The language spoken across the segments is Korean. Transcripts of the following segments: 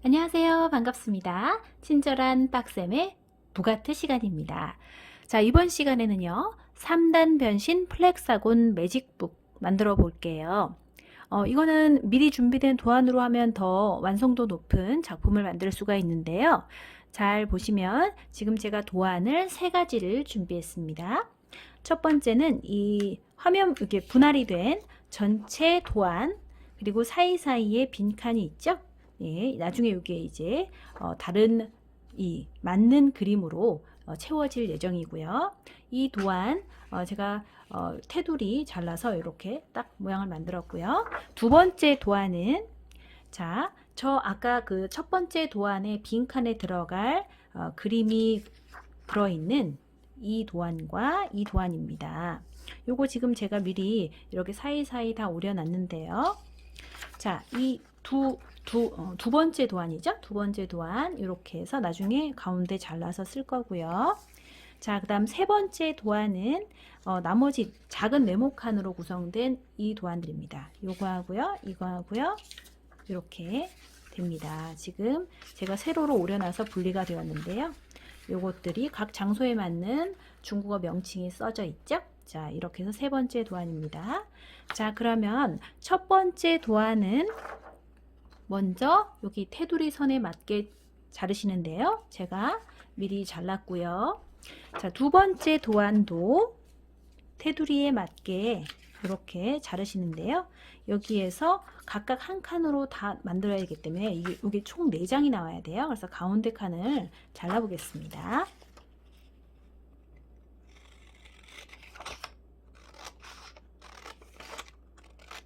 안녕하세요. 반갑습니다. 친절한 빡쌤의 북아트 시간입니다. 자, 이번 시간에는요. 3단 변신 플렉사곤 매직북 만들어 볼게요. 이거는 미리 준비된 도안으로 하면 더 완성도 높은 작품을 만들 수가 있는데요. 잘 보시면 지금 제가 도안을 세 가지를 준비했습니다. 첫 번째는 이 화면 이렇게 분할이 된 전체 도안, 그리고 사이사이에 빈칸이 있죠. 예, 나중에 이게 이제 다른 이 맞는 그림으로 채워질 예정이고요. 이 도안 제가 테두리 잘라서 이렇게 딱 모양을 만들었고요. 두 번째 도안은 자, 저 아까 그 첫 번째 도안의 빈칸에 들어갈 그림이 들어있는 이 도안과 이 도안입니다. 요거 지금 제가 미리 이렇게 사이사이 다 오려놨는데요. 자, 이 두 번째 도안이죠? 두 번째 도안 이렇게 해서 나중에 가운데 잘라서 쓸 거고요. 자, 그 다음 세 번째 도안은 나머지 작은 네모칸으로 구성된 이 도안들입니다. 요거 하고요, 이거 하고요, 이렇게 됩니다. 지금 제가 세로로 오려놔서 분리가 되었는데요. 요것들이 각 장소에 맞는 중국어 명칭이 써져 있죠? 자, 이렇게 해서 세 번째 도안입니다. 자, 그러면 첫 번째 도안은 먼저 여기 테두리 선에 맞게 자르시는데요. 제가 미리 잘랐고요. 자, 두 번째 도안도 테두리에 맞게 이렇게 자르시는데요. 여기에서 각각 한 칸으로 다 만들어야 하기 때문에 이게 총 4장이 나와야 돼요. 그래서 가운데 칸을 잘라 보겠습니다.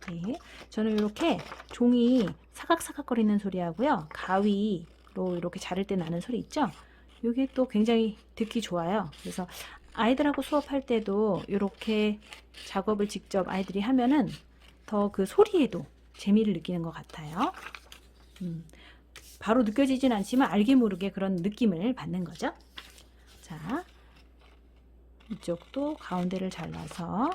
네, 저는 이렇게 종이 사각사각거리는 소리 하고요. 가위로 이렇게 자를 때 나는 소리 있죠? 이게 또 굉장히 듣기 좋아요. 그래서 아이들하고 수업할 때도 이렇게 작업을 직접 아이들이 하면은 더 그 소리에도 재미를 느끼는 것 같아요. 바로 느껴지진 않지만 알게 모르게 그런 느낌을 받는 거죠. 자, 이쪽도 가운데를 잘라서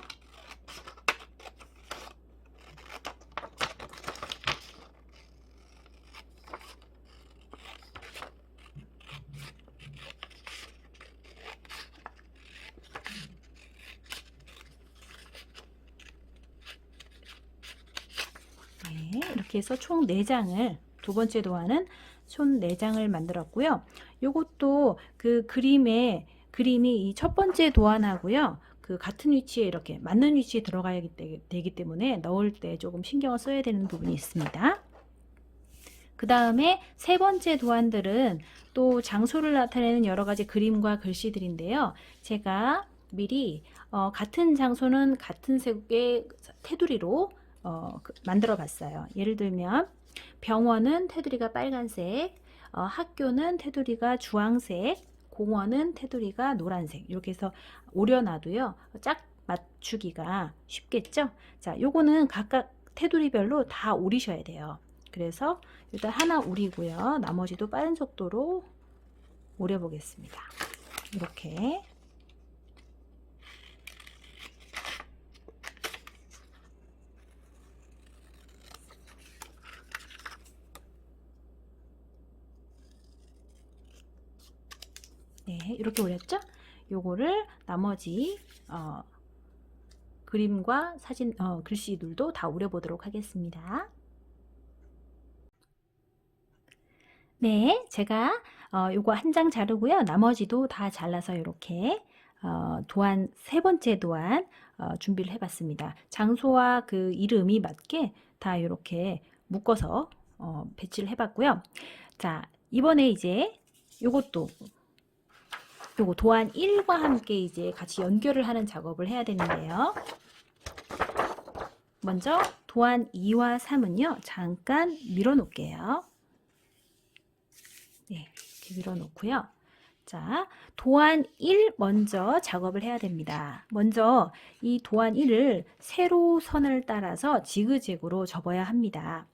네, 이렇게 해서 총 4장을 두 번째 도안은 총 4장을 만들었고요. 요것도 그 그림이 이 첫 번째 도안하고요. 그 같은 위치에 이렇게 맞는 위치에 들어가야 되기 때문에 넣을 때 조금 신경을 써야 되는 부분이 있습니다. 그 다음에 세 번째 도안들은 또 장소를 나타내는 여러 가지 그림과 글씨들인데요. 제가 미리 같은 장소는 같은 색의 테두리로 만들어 봤어요. 예를 들면 병원은 테두리가 빨간색, 학교는 테두리가 주황색, 공원은 테두리가 노란색. 이렇게 해서 오려놔도요. 짝 맞추기가 쉽겠죠? 자, 요거는 각각 테두리별로 다 오리셔야 돼요. 그래서 일단 하나 오리고요. 나머지도 빠른 속도로 오려 보겠습니다. 이렇게. 네, 이렇게 오렸죠? 요거를 나머지 그림과 사진, 글씨들도 다 오려보도록 하겠습니다. 네, 제가 요거 한 장 자르고요. 나머지도 다 잘라서 이렇게 도안 세 번째 도안 준비를 해봤습니다. 장소와 그 이름이 맞게 다 이렇게 묶어서 배치를 해봤고요. 자, 이번에 이제 요것도 요거 도안 1과 함께 이제 같이 연결을 하는 작업을 해야 되는데요. 먼저 도안 2와 3은요. 잠깐 밀어 놓을게요. 네, 이렇게 밀어 놓고요. 자, 도안 1 먼저 작업을 해야 됩니다. 먼저 이 도안 1을 세로선을 따라서 지그재그로 접어야 합니다.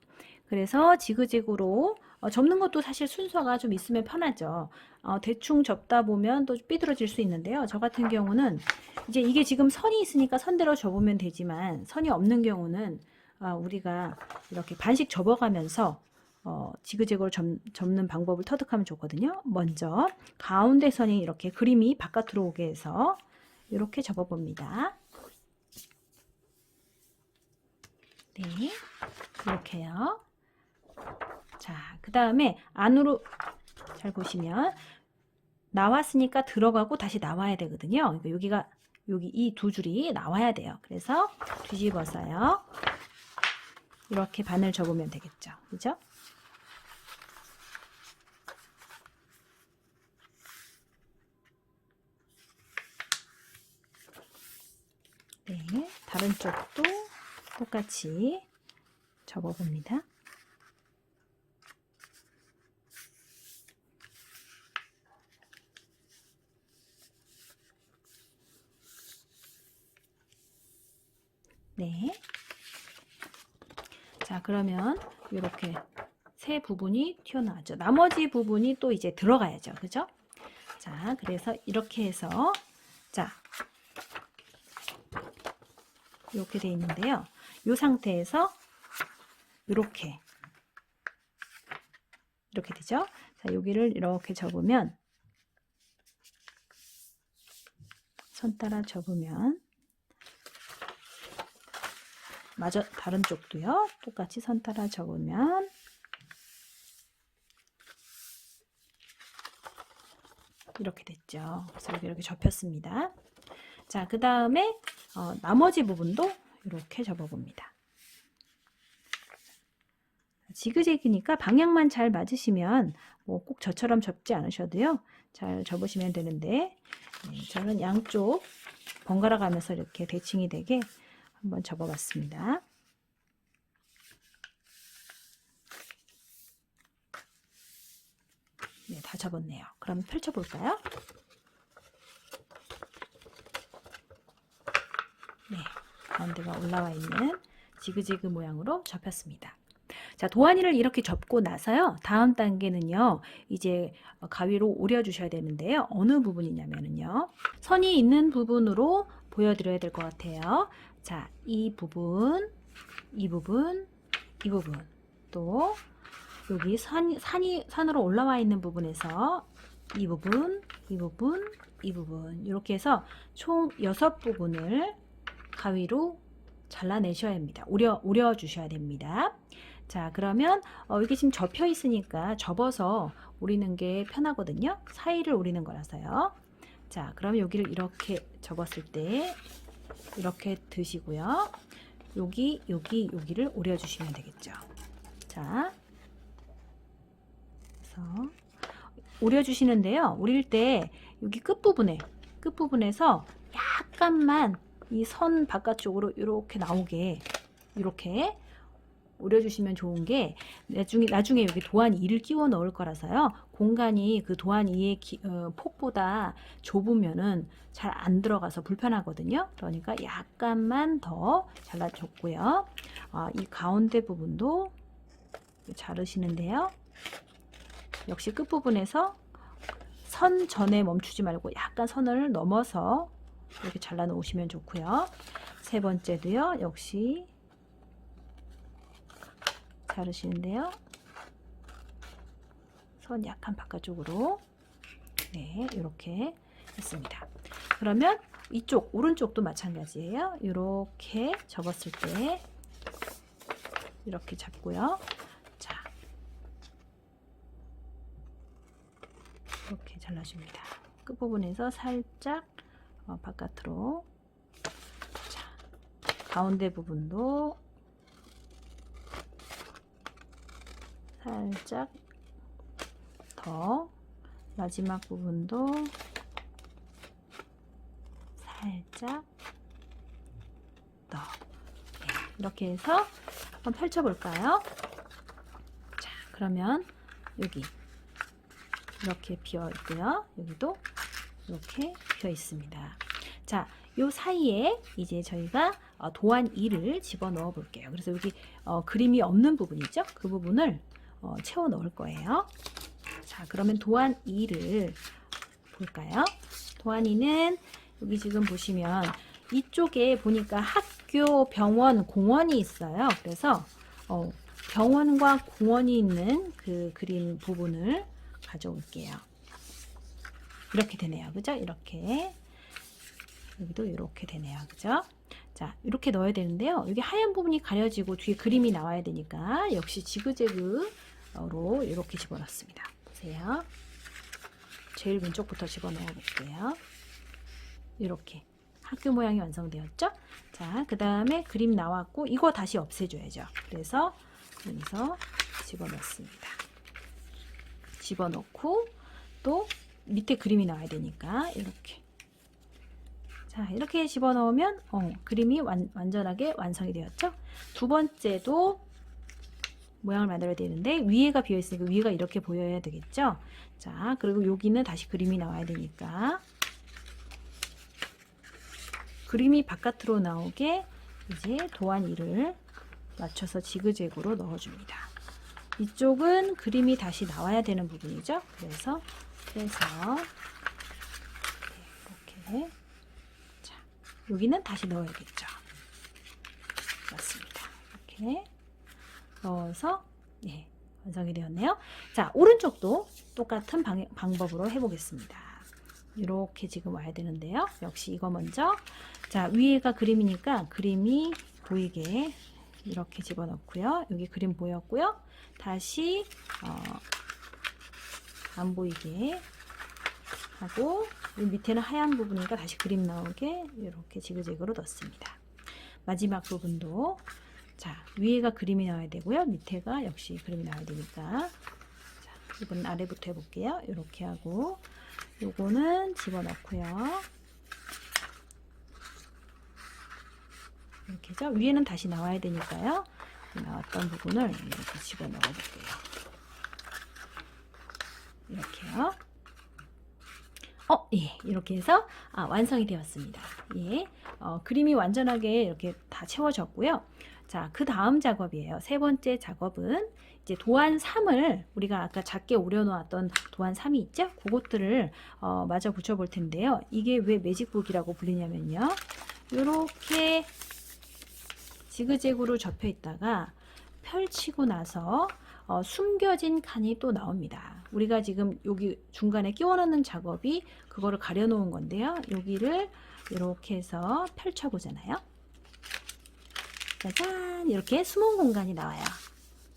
그래서 지그재그로 접는 것도 사실 순서가 좀 있으면 편하죠. 대충 접다 보면 또 삐뚤어질 수 있는데요. 저 같은 경우는 이제 이게 지금 선이 있으니까 선대로 접으면 되지만 선이 없는 경우는 우리가 이렇게 반씩 접어가면서 지그재그로 접는 방법을 터득하면 좋거든요. 먼저 가운데 선이 이렇게 그림이 바깥으로 오게 해서 이렇게 접어봅니다. 네, 이렇게요. 자, 그 다음에 안으로 잘 보시면 나왔으니까 들어가고 다시 나와야 되거든요. 그러니까 여기 이 두 줄이 나와야 돼요. 그래서 뒤집어서요. 이렇게 바늘 접으면 되겠죠. 그죠? 네, 다른 쪽도 똑같이 접어봅니다. 네. 자, 그러면 이렇게 세 부분이 튀어나왔죠. 나머지 부분이 또 이제 들어가야죠. 그죠? 자, 그래서 이렇게 해서, 자, 이렇게 돼 있는데요. 이 상태에서 이렇게 되죠. 자, 여기를 이렇게 접으면, 선 따라 접으면, 마저 다른 쪽도요. 똑같이 선 따라 접으면 이렇게 됐죠. 그래서 여기 이렇게 접혔습니다. 자, 그 다음에 나머지 부분도 이렇게 접어봅니다. 지그재그니까 방향만 잘 맞으시면 뭐 꼭 저처럼 접지 않으셔도요. 잘 접으시면 되는데 저는 양쪽 번갈아 가면서 이렇게 대칭이 되게 한번 접어봤습니다. 네, 다 접었네요. 그럼 펼쳐볼까요? 네, 가운데가 올라와 있는 지그재그 모양으로 접혔습니다. 자, 도안이를 이렇게 접고 나서요. 다음 단계는요. 이제 가위로 오려주셔야 되는데요. 어느 부분이냐면요. 선이 있는 부분으로 보여드려야 될 것 같아요. 자, 이 부분, 이 부분, 이 부분. 또 여기 산으로 올라와 있는 부분에서 이 부분, 이 부분, 이 부분. 이렇게 해서 총 6부분을 가위로 잘라내셔야 합니다. 오려 주셔야 됩니다. 자, 그러면 이게 지금 접혀 있으니까 접어서 오리는 게 편하거든요. 사이를 오리는 거라서요. 자, 그러면 여기를 이렇게 접었을 때 이렇게 드시고요. 여기를 오려 주시면 되겠죠. 자, 그래서 오려 주시는데요. 오릴 때 여기 끝부분에서 약간만 이 선 바깥쪽으로 이렇게 나오게 이렇게 오려주시면 좋은 게 나중에 여기 도안 2를 끼워 넣을 거라서요. 공간이 그 도안 2의 폭보다 좁으면은 잘 안 들어가서 불편하거든요. 그러니까 약간만 더 잘라줬고요. 이 가운데 부분도 자르시는데요. 역시 끝부분에서 선 전에 멈추지 말고 약간 선을 넘어서 이렇게 잘라 놓으시면 좋고요. 세 번째도요. 역시 자르시는데요. 선 약간 바깥쪽으로 네, 이렇게 했습니다. 그러면 이쪽 오른쪽도 마찬가지예요. 이렇게 접었을 때 이렇게 잡고요. 자, 이렇게 잘라줍니다. 끝부분에서 살짝 바깥으로. 자, 가운데 부분도 살짝 더, 마지막 부분도 살짝 더. 네, 이렇게 해서 한번 펼쳐볼까요? 자, 그러면 여기 이렇게 비어 있고요. 여기도 이렇게 비어 있습니다. 자, 요 사이에 이제 저희가 도안 2를 집어 넣어 볼게요. 그래서 여기 그림이 없는 부분이죠. 그 부분을 채워 넣을 거예요. 자, 그러면 도안 2를 볼까요? 도안 2는 여기 지금 보시면 이쪽에 보니까 학교, 병원, 공원이 있어요. 그래서 병원과 공원이 있는 그 그림 부분을 가져올게요. 이렇게 되네요. 그죠? 이렇게. 여기도 이렇게 되네요. 그죠? 자, 이렇게 넣어야 되는데요. 여기 하얀 부분이 가려지고 뒤에 그림이 나와야 되니까 역시 지그재그로 이렇게 집어넣습니다. 보세요. 제일 왼쪽부터 집어넣어 볼게요. 이렇게 학교 모양이 완성되었죠? 자, 그 다음에 그림 나왔고 이거 다시 없애줘야죠. 그래서 여기서 집어넣습니다. 집어넣고 또 밑에 그림이 나와야 되니까 이렇게. 자, 이렇게 집어넣으면 그림이 완전하게 완성이 되었죠? 두 번째도 모양을 만들어야 되는데 위에가 비어있으니까 위에가 이렇게 보여야 되겠죠? 자, 그리고 여기는 다시 그림이 나와야 되니까 그림이 바깥으로 나오게 이제 도안 1을 맞춰서 지그재그로 넣어줍니다. 이쪽은 그림이 다시 나와야 되는 부분이죠? 그래서 이렇게. 자, 여기는 다시 넣어야겠죠? 맞습니다. 이렇게 넣어서 완성이 되었네요. 자, 오른쪽도 똑같은 방법으로 해보겠습니다. 이렇게 지금 와야 되는데요. 역시 이거 먼저. 자, 위에가 그림이니까 그림이 보이게 이렇게 집어넣고요. 여기 그림 보였고요. 다시 안 보이게 하고 이 밑에는 하얀 부분이니까 다시 그림 나오게 이렇게 지그재그로 넣습니다. 마지막 부분도 자, 위에가 그림이 나와야 되고요. 밑에가 역시 그림이 나와야 되니까 자, 이번엔 아래부터 해볼게요. 이렇게 하고 요거는 집어넣고요. 이렇게죠. 위에는 다시 나와야 되니까요. 나왔던 부분을 이렇게 집어넣어 볼게요. 이렇게요. 예, 이렇게 해서 완성이 되었습니다. 예, 그림이 완전하게 이렇게 다 채워졌고요. 자, 그 다음 작업이에요. 세 번째 작업은 이제 도안 3을 우리가 아까 작게 오려놓았던 도안 3이 있죠? 그것들을 마저 붙여볼 텐데요. 이게 왜 매직북이라고 불리냐면요. 이렇게 지그재그로 접혀 있다가 펼치고 나서 숨겨진 칸이 또 나옵니다. 우리가 지금 여기 중간에 끼워 넣는 작업이 그거를 가려 놓은 건데요. 여기를 이렇게 해서 펼쳐 보잖아요. 짜잔, 이렇게 숨은 공간이 나와요.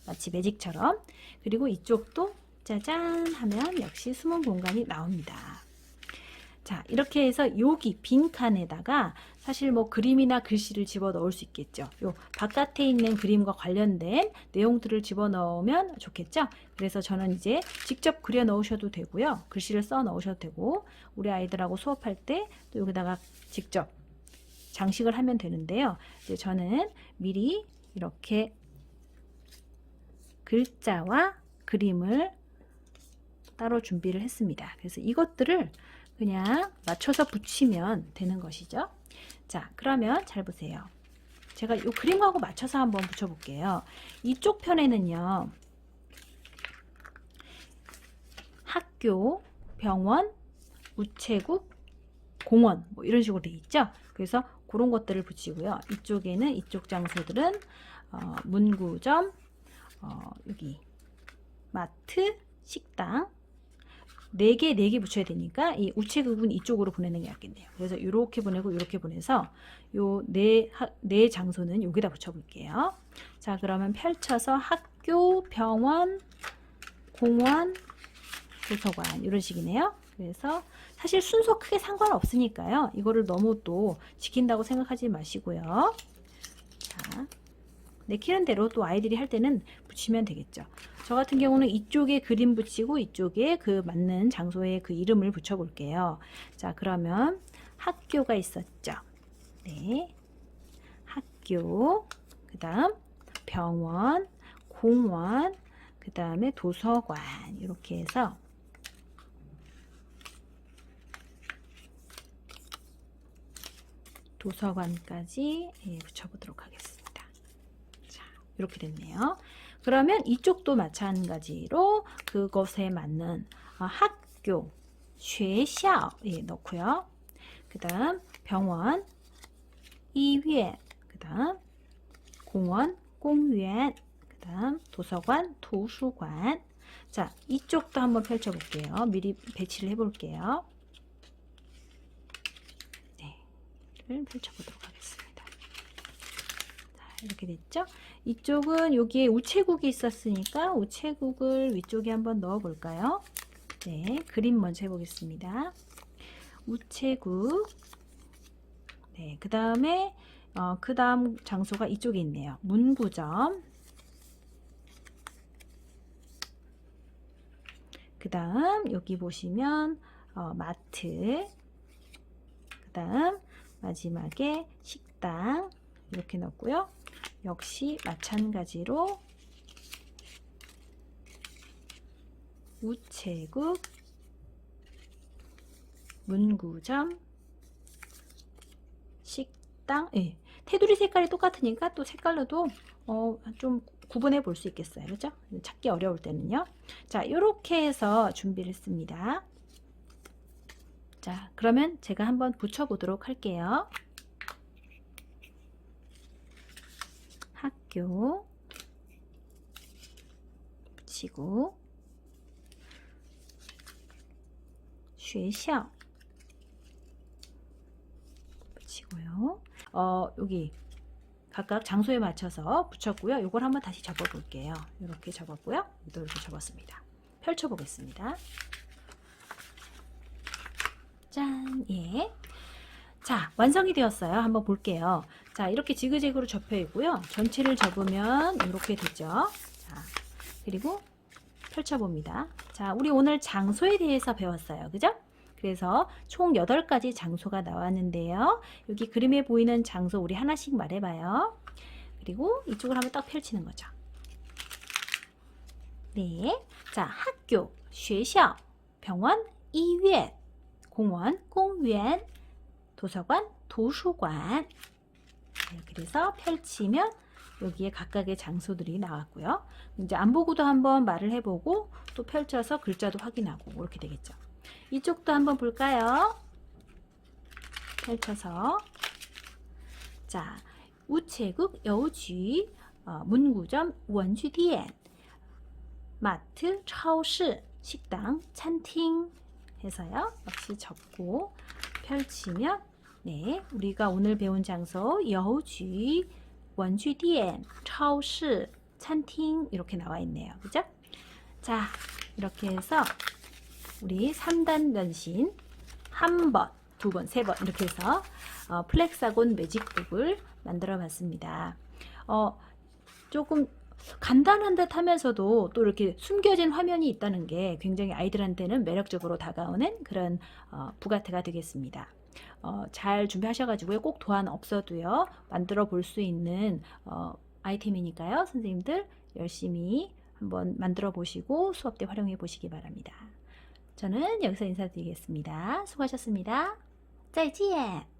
마치 매직처럼. 그리고 이쪽도 짜잔 하면 역시 숨은 공간이 나옵니다. 자, 이렇게 해서 여기 빈 칸에다가 사실 뭐 그림이나 글씨를 집어 넣을 수 있겠죠. 요 바깥에 있는 그림과 관련된 내용들을 집어 넣으면 좋겠죠. 그래서 저는 이제 직접 그려 넣으셔도 되고요. 글씨를 써 넣으셔도 되고 우리 아이들하고 수업할 때 또 여기다가 직접 장식을 하면 되는데요. 이제 저는 미리 이렇게 글자와 그림을 따로 준비를 했습니다. 그래서 이것들을 그냥 맞춰서 붙이면 되는 것이죠. 자, 그러면 잘 보세요. 제가 이 그림하고 맞춰서 한번 붙여볼게요. 이쪽 편에는요. 학교, 병원, 우체국, 공원 뭐 이런 식으로 되어 있죠. 그래서 그런 것들을 붙이고요. 이쪽에는 이쪽 장소들은 문구점, 여기 마트, 식당 4개 붙여야 되니까 이 우체국은 이쪽으로 보내는 게 낫겠네요. 그래서 이렇게 보내고 이렇게 보내서 요 네 장소는 여기다 붙여볼게요. 자, 그러면 펼쳐서 학교, 병원, 공원, 도서관 이런 식이네요. 그래서 사실 순서 크게 상관없으니까요. 이거를 너무 또 지킨다고 생각하지 마시고요. 자, 내키는 대로 또 아이들이 할 때는 붙이면 되겠죠. 저 같은 경우는 이쪽에 그림 붙이고 이쪽에 그 맞는 장소에 그 이름을 붙여 볼게요. 자, 그러면 학교가 있었죠. 네. 학교, 그 다음 병원, 공원, 그 다음에 도서관 이렇게 해서 도서관까지 붙여보도록 하겠습니다. 자, 이렇게 됐네요. 그러면 이쪽도 마찬가지로 그것에 맞는 학교, 学校 넣고요. 그 다음 병원, 医院, 그 다음 공원, 公园, 그 그다음 도서관, 도서관. 자, 이쪽도 한번 펼쳐볼게요. 미리 배치를 해볼게요. 네, 이를 펼쳐보도록 하겠습니다. 자, 이렇게 됐죠? 이쪽은 여기에 우체국이 있었으니까 우체국을 위쪽에 한번 넣어볼까요? 네, 그림 먼저 해보겠습니다. 우체국. 네, 그 다음에 그 다음 장소가 이쪽에 있네요. 문구점. 그 다음 여기 보시면 마트. 그 다음 마지막에 식당 이렇게 넣고요. 역시 마찬가지로 우체국, 문구점, 식당. 예, 테두리 색깔이 똑같으니까 또 색깔로도 좀 구분해 볼 수 있겠어요. 그죠? 찾기 어려울 때는요. 자, 이렇게 해서 준비를 했습니다. 자, 그러면 제가 한번 붙여보도록 할게요. 학교 붙이고 学校 붙이고요. 여기 각각 장소에 맞춰서 붙였고요. 이걸 한번 다시 접어 볼게요. 이렇게 접었고요. 또 이렇게 접었습니다. 펼쳐 보겠습니다. 짠! 예. 자, 완성이 되었어요. 한번 볼게요. 자, 이렇게 지그재그로 접혀 있고요. 전체를 접으면 이렇게 되죠. 자, 그리고 펼쳐봅니다. 자, 우리 오늘 장소에 대해서 배웠어요. 그죠? 그래서 총 8가지 장소가 나왔는데요. 여기 그림에 보이는 장소 우리 하나씩 말해봐요. 그리고 이쪽을 한번 딱 펼치는 거죠. 네. 자, 학교, 学校, 병원, 医院, 공원, 公园, 도서관, 图书馆. 이렇게 해서 펼치면 여기에 각각의 장소들이 나왔고요. 이제 안 보고도 한번 말을 해보고 또 펼쳐서 글자도 확인하고 이렇게 되겠죠. 이쪽도 한번 볼까요? 펼쳐서. 자, 우체국, 邮局, 문구점, 文具店, 마트, 超市, 식당, 餐厅 해서요. 역시 접고 펼치면 네, 우리가 오늘 배운 장소 邮局, 文具店, 超市, 餐厅 이렇게 나와 있네요. 그죠? 자, 이렇게 해서 우리 3단 변신 한 번, 두 번, 세 번 이렇게 해서 플렉사곤 매직북을 만들어 봤습니다. 조금 간단한 듯 하면서도 또 이렇게 숨겨진 화면이 있다는 게 굉장히 아이들한테는 매력적으로 다가오는 그런 부가트가 되겠습니다. 잘 준비하셔가지고요. 꼭 도안 없어도요. 만들어 볼 수 있는 아이템이니까요. 선생님들 열심히 한번 만들어 보시고 수업 때 활용해 보시기 바랍니다. 저는 여기서 인사드리겠습니다. 수고하셨습니다. 再见!